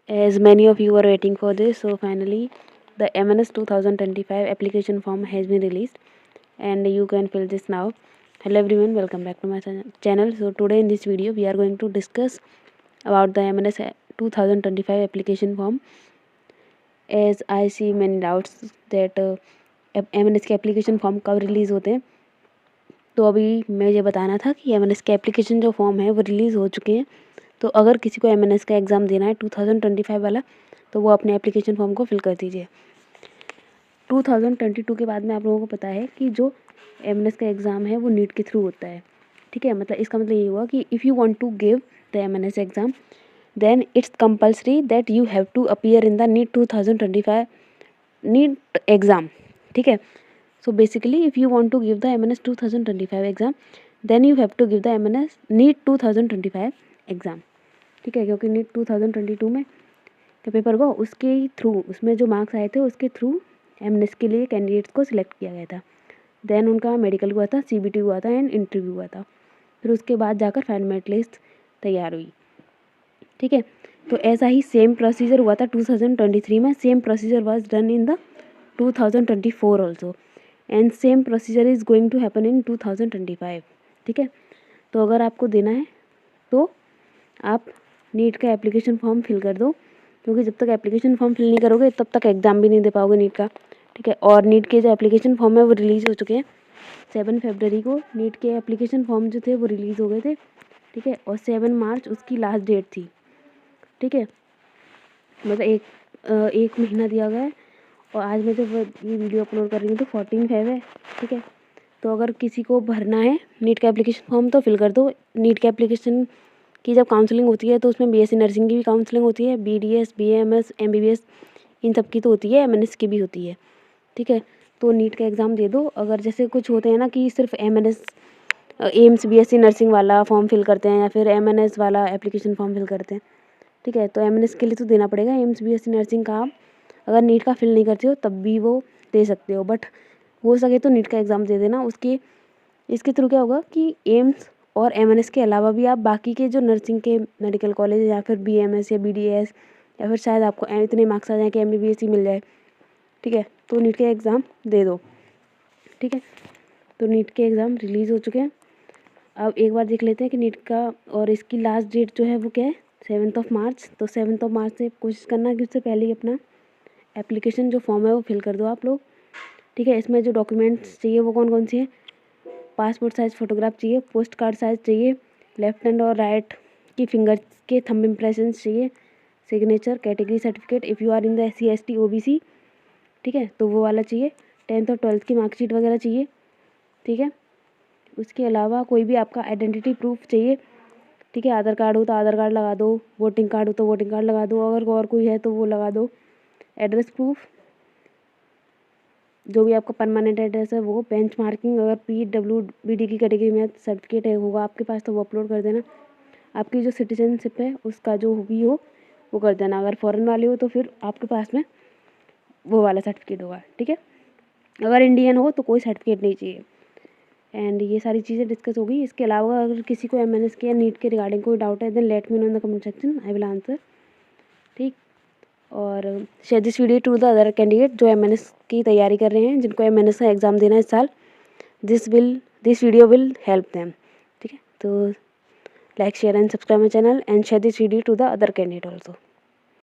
As many of you were waiting for this, so finally the MNS 2025 application form has been released and you can fill this now. Hello everyone, welcome back to my channel. So today in this video we are going to discuss about the MNS 2025 application form. As I see many doubts that MNS के application form कब release होते हैं, तो अभी मैं ये बताना था कि MNS के एप्लीकेशन जो फॉर्म है वो रिलीज़ हो चुके हैं। तो अगर किसी को MNS का एग्ज़ाम देना है 2025 वाला, तो वो अपने एप्लीकेशन फॉर्म को फिल कर दीजिए। 2022 के बाद में आप लोगों को पता है कि जो MNS का एग्ज़ाम है वो नीट के थ्रू होता है, ठीक है। मतलब इसका मतलब ये हुआ कि if you want to give the MNS exam then it's compulsory that you have to appear in the NEET 2025 NEET exam, ठीक है। So basically if you want to give the MNS 2025 exam then you have to give the MNS NEET 2025 exam, ठीक है। क्योंकि NEET 2022 में का paper हुआ, उसके through उसमें जो मार्क्स आए थे उसके थ्रू MNS के लिए कैंडिडेट्स को सिलेक्ट किया गया था। देन उनका मेडिकल हुआ था, CBT हुआ था एंड इंटरव्यू हुआ था। फिर उसके बाद जाकर फाइनल मेरिट लिस्ट तैयार हुई, ठीक है। तो ऐसा ही सेम प्रोसीजर हुआ था 2023 में। Same procedure was done in the 2024 also and same procedure is going to happen in 2025, ठीक है। तो अगर आपको देना है तो आप नीट का एप्लीकेशन फॉर्म फिल कर दो, क्योंकि जब तक एप्लीकेशन फॉर्म फिल नहीं करोगे तब तक एग्ज़ाम भी नहीं दे पाओगे नीट का, ठीक है। और नीट के जो एप्लीकेशन फॉर्म है वो रिलीज़ हो चुके हैं। 7 फरवरी को नीट के एप्लीकेशन फॉर्म जो थे वो रिलीज़ हो गए थे, ठीक है। और 7 मार्च उसकी लास्ट डेट थी, ठीक है। मतलब एक महीना दिया गया है। और आज मैं जब ये वीडियो अपलोड कर रही हूँ तो 14 फेब है, ठीक है। तो अगर किसी को भरना है नीट का एप्लीकेशन फॉर्म तो फिल कर दो। नीट के एप्लीकेशन की जब काउंसलिंग होती है तो उसमें BSc नर्सिंग की भी काउंसलिंग होती है, BDS BAMS MBBS इन सब की तो होती है, MNS की भी होती है, ठीक है। तो नीट का एग्ज़ाम दे दो। अगर जैसे कुछ होते हैं ना कि सिर्फ MNS एम्स BSc नर्सिंग वाला फॉर्म फिल करते हैं या फिर MNS वाला एप्लीकेशन फॉर्म फिल करते हैं, ठीक है। तो MNS के लिए तो देना पड़ेगा। एम्स BSc नर्सिंग का आप अगर नीट का फिल नहीं करते हो तब भी वो दे सकते हो, बट हो सके तो नीट का एग्ज़ाम दे देना। इसके थ्रू क्या होगा कि एम्स और MNS के अलावा भी आप बाकी के जो नर्सिंग के मेडिकल कॉलेज या फिर BMS या BDS या फिर शायद आपको इतने मार्क्स आ जाए कि MBBS ही मिल जाए, ठीक है। तो नीट के एग्ज़ाम दे दो, ठीक है। तो नीट के एग्ज़ाम रिलीज़ हो चुके हैं। अब एक बार देख लेते हैं कि नीट का और इसकी लास्ट डेट जो है वो क्या है, 7 मार्च। तो 7 मार्च से कोशिश करना कि उससे पहले ही अपना एप्लीकेशन जो फॉर्म है वो फिल कर दो आप लोग, ठीक है। इसमें जो डॉक्यूमेंट्स चाहिए वो कौन कौन सी हैं, पासपोर्ट साइज़ फ़ोटोग्राफ चाहिए, पोस्ट कार्ड साइज़ चाहिए, लेफ्ट हैंड और राइट की फिंगर के थंब इम्प्रेशंस चाहिए, signature, category certificate if you are in the SC ST OBC, ठीक है, तो वो वाला चाहिए। 10th और 12th की मार्कशीट वगैरह चाहिए, ठीक है। उसके अलावा कोई भी आपका आइडेंटिटी प्रूफ चाहिए, ठीक है। आधार कार्ड हो तो आधार कार्ड लगा दो, वोटिंग कार्ड हो तो वोटिंग कार्ड लगा दो, अगर और कोई है तो वो लगा दो। एड्रेस प्रूफ, जो भी आपका परमानेंट एड्रेस है वो, बेंच मार्किंग, अगर PWBD की कैटेगरी में सर्टिफिकेट है होगा आपके पास तो वो अपलोड कर देना। आपकी जो सिटीजनशिप है उसका जो भी हो वो कर देना। अगर फॉरेन वाले हो तो फिर आपके पास में वो वाला सर्टिफिकेट होगा, ठीक है। अगर इंडियन हो तो कोई सर्टिफिकेट नहीं चाहिए। एंड ये सारी चीज़ें डिस्कस हो गई। इसके अलावा अगर किसी को MNS के या नीट के रिगार्डिंग कोई डाउट है then let me know in the comment section, I will answer, ठीक। और share this video to the other candidate जो MNS की तैयारी कर रहे हैं, जिनको MNS का एग्ज़ाम देना है इस साल। This video will help them, ठीक है। तो like share and subscribe my channel and share this video to the other candidate also.